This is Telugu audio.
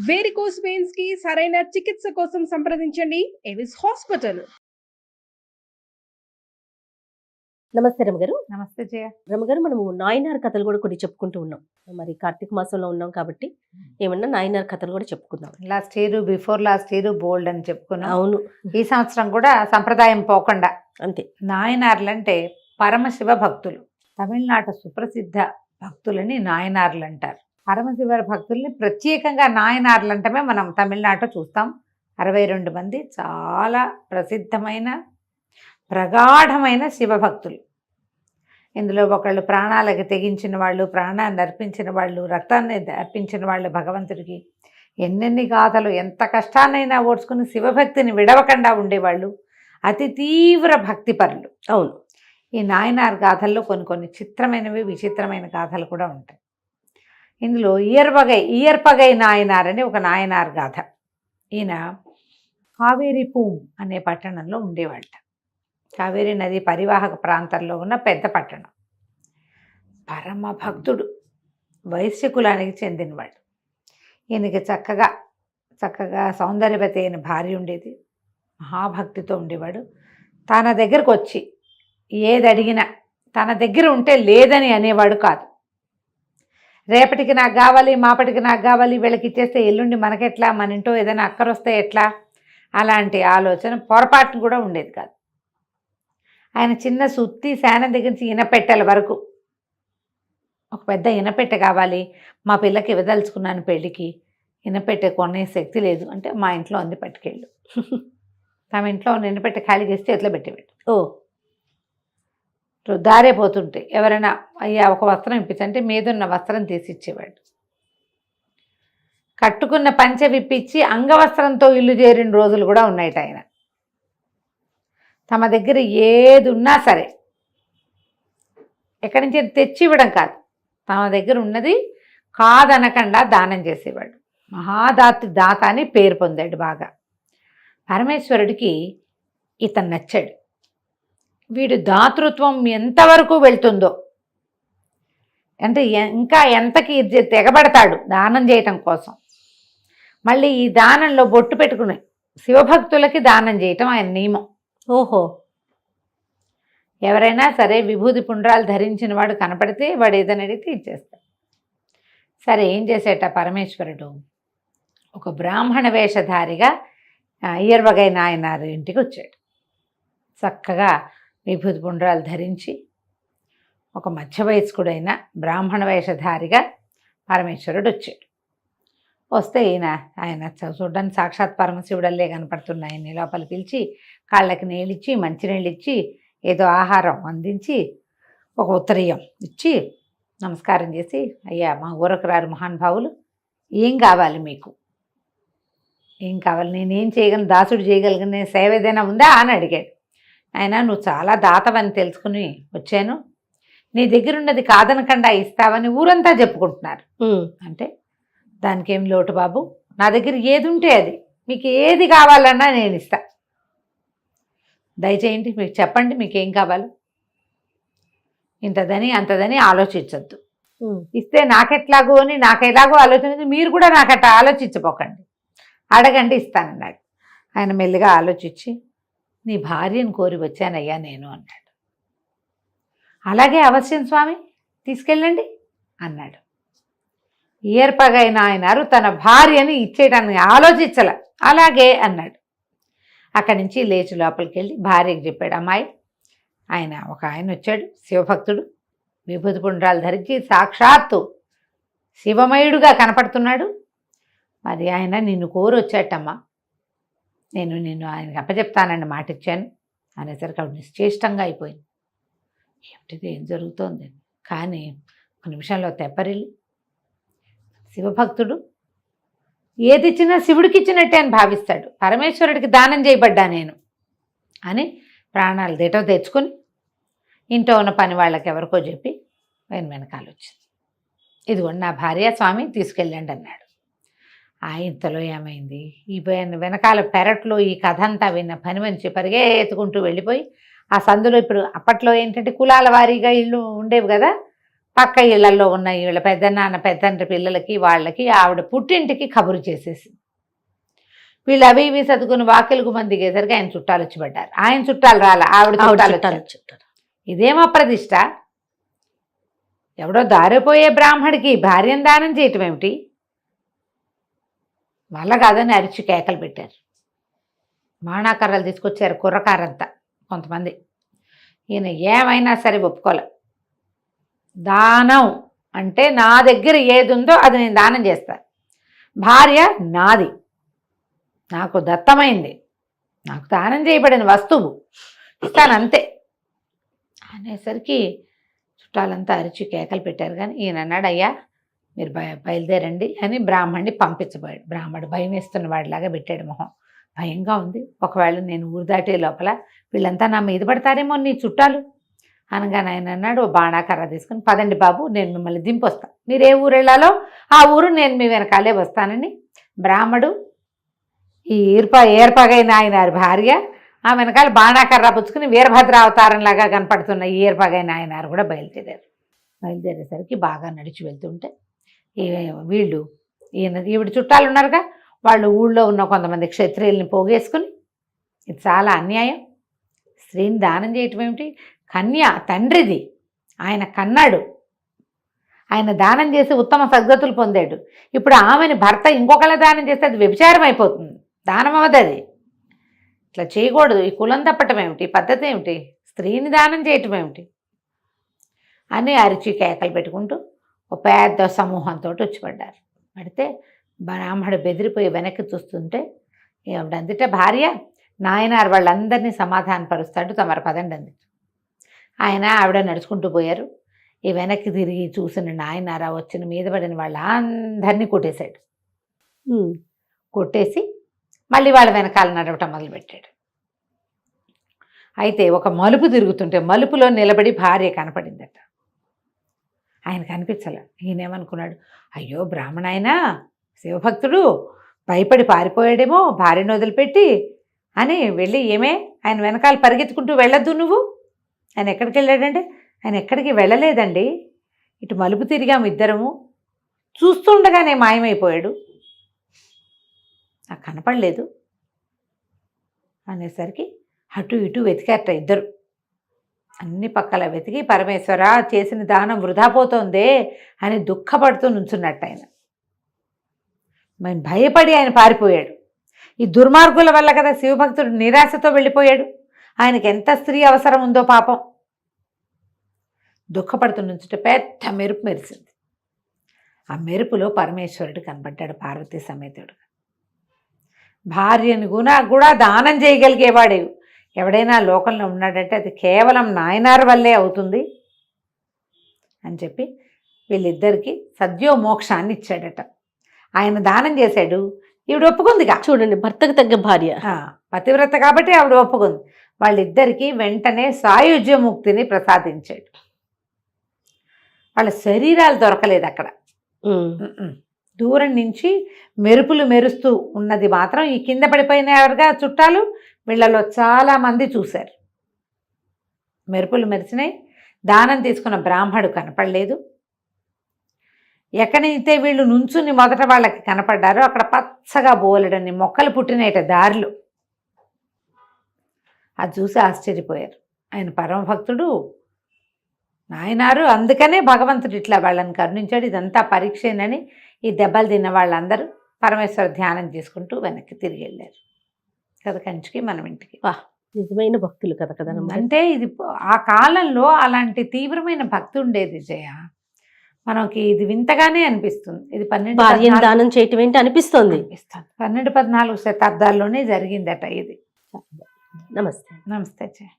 వేరికోస్ వెయిన్స్ కి సరైన చికిత్స కోసం సంప్రదించండి ఎవిస్ హాస్పిటల్. నమస్తే రమగారు. నమస్తే జయ. రమగారు, మనము నాయనార్ కథలు కూడా కొన్ని చెప్పుకుంటూ ఉన్నాం. మరి కార్తీక మాసంలో ఉన్నాం కాబట్టి ఏమన్నా నాయనార్ కథలు కూడా చెప్పుకుందాం. Last year, before last year bold అని చెప్పుకున్నాం. అవును, ఈ సంవత్సరం కూడా సంప్రదాయం పోకుండా అంతే. నాయనార్లు అంటే పరమశివ భక్తులు. తమిళనాడు సుప్రసిద్ధ భక్తులని నాయనార్లు అంటారు. పరమశివ భక్తుల్ని ప్రత్యేకంగా నాయనార్లు అంటమే మనం తమిళనాడులో చూస్తాం. 62 మంది చాలా ప్రసిద్ధమైన ప్రగాఢమైన శివభక్తులు. ఇందులో ఒకళ్ళు ప్రాణాలకి తెగించిన వాళ్ళు, ప్రాణాన్ని అర్పించిన వాళ్ళు, రక్తాన్ని అర్పించిన వాళ్ళు భగవంతుడికి. ఎన్నెన్ని గాథలు, ఎంత కష్టాన్నైనా ఓడ్చుకుని శివభక్తిని విడవకుండా ఉండేవాళ్ళు. అతి తీవ్ర భక్తిపరులు. అవును, ఈ నాయనార్ గాథల్లో కొన్ని చిత్రమైనవి, విచిత్రమైన గాథలు కూడా ఉంటాయి. ఇందులో ఇయర్పగై నాయనార్ అని ఒక నాయనార్ గాథ. ఈయన కావేరి పూం అనే పట్టణంలో ఉండేవాళ్ళ. కావేరీ నది పరివాహక ప్రాంతంలో ఉన్న పెద్ద పట్టణం. పరమ భక్తుడు, వైశ్య కులానికి చెందినవాడు. ఈయనకి చక్కగా సౌందర్యవతి అయిన భార్య ఉండేది. మహాభక్తితో ఉండేవాడు. తన దగ్గరకు వచ్చి ఏది అడిగినా తన దగ్గర ఉంటే లేదని అనేవాడు కాదు. రేపటికి నాకు కావాలి, మాపటికి నాకు కావాలి, వీళ్ళకి ఇచ్చేస్తే ఎల్లుండి మనకెట్లా, మన ఇంట్లో ఏదైనా అక్కరొస్తే ఎట్లా, అలాంటి ఆలోచన పొరపాటును కూడా ఉండేది కాదు. ఆయన చిన్న సుత్తి శానం దగ్గర నుంచి ఇనపెట్టెల వరకు, ఒక పెద్ద ఇనపెట్టె కావాలి, మా పిల్లకి ఇవ్వదలుచుకున్నాను పెళ్ళికి, ఇనపెట్టె కొనే శక్తి లేదు అంటే మా ఇంట్లో ఉంది, పట్టుకెళ్ళు. తమ ఇంట్లో ఉన్న ఇనపెట్టె ఖాళీ చేస్తే ఎట్లా పెట్టేవాడు. దారే పోతుంటే ఎవరైనా అయ్యా ఒక వస్త్రం ఇప్పించంటే మీదున్న వస్త్రం తీసిచ్చేవాడు. కట్టుకున్న పంచె విప్పించి అంగవస్త్రంతో ఇల్లు చేరిన రోజులు కూడా ఉన్నాయట. ఆయన తమ దగ్గర ఏది ఉన్నా సరే ఎక్కడి నుంచి తెచ్చి ఇవ్వడం కాదు, తమ దగ్గర ఉన్నది కాదనకుండా దానం చేసేవాడు. దాత అని పేరు పొందాడు బాగా. పరమేశ్వరుడికి ఇతను నచ్చాడు. వీడు దాతృత్వం ఎంతవరకు వెళ్తుందో, అంటే ఇంకా ఎంతకి తెగబడతాడు దానం చేయటం కోసం. మళ్ళీ ఈ దానంలో బొట్టు పెట్టుకుని శివభక్తులకి దానం చేయటం ఆయన నియమం. ఓహో, ఎవరైనా సరే విభూతి పుండ్రాలు ధరించిన వాడు కనపడితే వాడు ఏదైనా అడిగితే ఇచ్చేస్తాడు. సరే, ఏం చేసేట పరమేశ్వరుడు ఒక బ్రాహ్మణ వేషధారిగా ఇయర్వగై నాయనారు ఇంటికి వచ్చాడు. చక్కగా విభూతి పుండ్రాలు ధరించి ఒక మధ్య వయస్కుడైన బ్రాహ్మణ వేషధారిగా పరమేశ్వరుడు వచ్చాడు. వస్తే ఆయన చూడడానికి సాక్షాత్ పరమశివుడల్లే కనపడుతున్న ఆయన్ని లోపల పిలిచి కాళ్ళకి నీళ్ళిచ్చి, మంచినీళ్ళు ఇచ్చి, ఏదో ఆహారం అందించి, ఒక ఉత్తరీయం ఇచ్చి నమస్కారం చేసి, అయ్యా మా ఊరకు రారు మహానుభావులు, ఏం కావాలి మీకు, ఏం కావాలి, నేనేం చేయగలను, దాసుడు చేయగలిగిన సేవ ఏదైనా ఉందా అని అడిగాడు. ఆయన నువ్వు చాలా దాతవని తెలుసుకుని వచ్చాను, నీ దగ్గర ఉన్నది కాదనకుండా ఇస్తావని ఊరంతా చెప్పుకుంటున్నారు. అంటే దానికి ఏం లోటు బాబు, నా దగ్గర ఏది ఉంటే అది, మీకు ఏది కావాలన్నా నేను ఇస్తా, దయచేయండి మీకు చెప్పండి మీకేం కావాలి, ఇంతదని అంతదని ఆలోచించద్దు, ఇస్తే నాకెట్లాగో అని నాకెలాగో ఆలోచించి మీరు కూడా నాకట్లా ఆలోచించపోకండి, అడగండి ఇస్తానన్నాడు. ఆయన మెల్లిగా ఆలోచించి నీ భార్యను కోరి వచ్చానయ్యా నేను అన్నాడు. అలాగే అవశ్యం స్వామి తీసుకెళ్ళండి అన్నాడు. ఇయర్పగై నాయనారు తన భార్యని ఇచ్చేయడానికి ఆలోచించల, అలాగే అన్నాడు. అక్కడి నుంచి లేచి లోపలికి వెళ్ళి భార్యకి చెప్పాడు. అమ్మాయి, ఒక ఆయన వచ్చాడు, శివభక్తుడు, విభూతి పుండ్రాలు ధరించి సాక్షాత్తు శివమయుడుగా కనపడుతున్నాడు. మరి ఆయన నిన్ను కోరి వచ్చాటమ్మా, నేను ఆయనకి అప్పచెప్తానని మాట ఇచ్చాను అనేసరికి ఆవిడ నిశ్చేష్టంగా అయిపోయింది. ఏమిటిది, ఏం జరుగుతోంది? కానీ ఒక నిమిషంలో తెప్పరిల్లి, శివభక్తుడు ఏది ఇచ్చినా శివుడికి ఇచ్చినట్టే అని భావిస్తాడు, పరమేశ్వరుడికి దానం చేయబడ్డా నేను అని ప్రాణాలు దేటో తెచ్చుకొని ఇంట్లో ఉన్న పని వాళ్ళకి ఎవరికో చెప్పి వెనకాల వచ్చింది. ఇదిగోండి నా భార్య, స్వామి తీసుకెళ్ళండి అన్నాడు. ఇంతలో ఏమైంది, ఈ వెనకాల పెరట్లో ఈ కథ అంతా విన్న పని మనిషి పరిగెత్తుకుంటూ వెళ్ళిపోయి ఆ సందులో, ఇప్పుడు అప్పట్లో ఏంటంటే కులాల వారీగా ఇళ్ళు ఉండేవి కదా, పక్క ఇళ్లలో ఉన్న వీళ్ళ పెద్దనాన్న పెద్దండ్రి పిల్లలకి వాళ్ళకి ఆవిడ పుట్టింటికి కబురు చేసేసి వీళ్ళు అవి ఇవి సర్దుకుని వాకిలకు మంది దిగేసరికి ఆయన చుట్టాలు వచ్చి పడ్డారు. ఆయన చుట్టాలు రాల, ఆవిడ చుట్టాలు వచ్చారు. ఇదేమో ప్రతిష్ట. ఎవడో దారిపోయే బ్రాహ్మడికి భార్యను దానం చేయటం ఏమిటి? వల్ల కాదని అరిచి కేకలు పెట్టారు. బాణాకర్రలు తీసుకొచ్చారు కుర్రకారంతా కొంతమంది. ఈయన ఏమైనా సరే ఒప్పుకోలే. దానం అంటే నా దగ్గర ఏది ఉందో అది నేను దానం చేస్తాను. భార్య నాది, నాకు దత్తమైంది, నాకు దానం చేయబడిన వస్తువు ఇస్తానంతే అనేసరికి చుట్టాలంతా అరిచి కేకలు పెట్టారు. కానీ ఈయన అన్నాడు, అయ్యా మీరు బయలుదేరండి అని బ్రాహ్మణ్ణి పంపించబోయాడు. బ్రాహ్మణుడు భయం వేస్తున్న వాడిలాగా పెట్టాడు మొహం. భయంగా ఉంది, ఒకవేళ నేను ఊరు దాటే లోపల వీళ్ళంతా నా మీద పడతారేమో నీ చుట్టాలు అనగానే ఆయన అన్నాడు, ఓ బాణాకర్ర తీసుకుని పదండి బాబు, నేను మిమ్మల్ని దింపొస్తాను. మీరు ఏ ఊరు వెళ్ళాలో ఆ ఊరు నేను మీ వెనకాలే వస్తానని బ్రాహ్మడు ఈ ఏర్పగైన ఆయన భార్య ఆ వెనకాల బాణాకర్ర పుచ్చుకుని వీరభద్ర అవతారంలాగా కనపడుతున్న ఈ ఏర్పగైన ఆయన కూడా బయలుదేరారు. బయలుదేరేసరికి బాగా నడిచి వెళ్తుంటే వీళ్ళు ఈవిడ చుట్టాలు ఉన్నారుగా, వాళ్ళు ఊళ్ళో ఉన్న కొంతమంది క్షత్రియుల్ని పోగేసుకుని ఇది చాలా అన్యాయం, స్త్రీని దానం చేయటం ఏమిటి, కన్య తండ్రిది, ఆయన కన్నాడు, ఆయన దానం చేసి ఉత్తమ సద్గతులు పొందాడు. ఇప్పుడు ఆమెని భర్త ఇంకొకళ్ళ దానం చేస్తే అది వ్యభిచారం అయిపోతుంది, దానం అవ్వదు. అది ఇట్లా చేయకూడదు, ఈ కులం తప్పటం ఏమిటి, పద్ధతి ఏమిటి, స్త్రీని దానం చేయటం ఏమిటి అని అరిచి కేకలు పెట్టుకుంటూ ఒక పెద్ద సమూహంతో వచ్చి పడ్డారు. పడితే బ్రాహ్మడు బెదిరిపోయి వెనక్కి చూస్తుంటే ఆవిడందిట భార్య నాయనారు వాళ్ళందరినీ సమాధానపరుస్తాడు, తమరు పదండి అంది. ఆయన ఆవిడ నడుచుకుంటూ పోయారు. ఈ వెనక్కి తిరిగి చూసిన నాయనారా వచ్చిన మీద పడిన వాళ్ళందరినీ కొట్టేశాడు. కొట్టేసి మళ్ళీ వాళ్ళ వెనకాల నడవటం మొదలుపెట్టాడు. అయితే ఒక మలుపు తిరుగుతుంటే మలుపులో నిలబడి భార్య కనపడిందట. ఆయన కనిపించలే. ఈయనేమనుకున్నాడు, అయ్యో బ్రాహ్మణాయన శివభక్తుడు భయపడి పారిపోయాడేమో భార్యను వదిలిపెట్టి అని వెళ్ళి, ఏమే ఆయన వెనకాల పరిగెత్తుకుంటూ వెళ్ళొద్దు నువ్వు. ఆయన ఎక్కడికి వెళ్ళాడంటే, ఆయన ఎక్కడికి వెళ్ళలేదండి, ఇటు మలుపు తిరిగాము ఇద్దరము, చూస్తుండగానే మాయమైపోయాడు, నాకు కనపడలేదు అనేసరికి అటు ఇటు వెతికారట ఇద్దరు. అన్ని పక్కల వెతికి పరమేశ్వర చేసిన దానం వృధా పోతోందే అని దుఃఖపడుతూ నుంచున్నట్టు ఆయన. మరి భయపడి ఆయన పారిపోయాడు. ఈ దుర్మార్గుల వల్ల కదా శివభక్తుడు నిరాశతో వెళ్ళిపోయాడు. ఆయనకి ఎంత స్త్రీ అవసరం ఉందో పాపం. దుఃఖపడుతూ నుంచుంటే పెద్ద మెరుపు మెరిసింది. ఆ మెరుపులో పరమేశ్వరుడు కనబడ్డాడు పార్వతీ సమేతుడు. భార్యను కూడా దానం చేయగలిగేవాడే ఎవడైనా లోకంలో ఉన్నాడంటే అది కేవలం నాయనార్ వల్లే అవుతుంది అని చెప్పి వీళ్ళిద్దరికీ సద్యో మోక్షాన్ని ఇచ్చాడట. ఆయన దానం చేశాడు, ఈవిడ ఒప్పుకుందిగా. చూడండి, భర్తకు తగ్గ భార్య, పతివ్రత కాబట్టి ఆవిడ ఒప్పుకుంది. వాళ్ళిద్దరికీ వెంటనే సాయుజ్యముక్తిని ప్రసాదించాడు. వాళ్ళ శరీరాలు దొరకలేదు అక్కడ. దూరం నుంచి మెరుపులు మెరుస్తూ ఉన్నది మాత్రం ఈ కింద పడిపోయినగా చుట్టాలు వీళ్ళలో చాలామంది చూశారు. మెరుపులు మెరిసినాయి. దానం తీసుకున్న బ్రాహ్మడు కనపడలేదు. ఎక్కడైతే వీళ్ళు నుంచుని మొదట వాళ్ళకి కనపడ్డారో అక్కడ పచ్చగా బోలెడని మొక్కలు పుట్టినట దారిలో. అది చూసి ఆశ్చర్యపోయారు. ఆయన పరమభక్తుడు నాయనారు, అందుకనే భగవంతుడు ఇట్లా వాళ్ళని కరుణించాడు, ఇదంతా పరీక్షేనని ఈ దెబ్బలు తిన్న వాళ్ళందరూ పరమేశ్వర ధ్యానం చేసుకుంటూ వెనక్కి తిరిగి వెళ్ళారు. కథ కంచికి మనం ఇంటికి. నిజమైన భక్తులు కదా కదా. అంటే ఇది ఆ కాలంలో అలాంటి తీవ్రమైన భక్తి ఉండేది జయ. మనకి ఇది వింతగానే అనిపిస్తుంది. ఇది 12 దానం చేయటం ఏంటి అనిపిస్తుంది. 12-14 శతాబ్దాల్లోనే జరిగిందట ఇది. నమస్తే. నమస్తే జయ.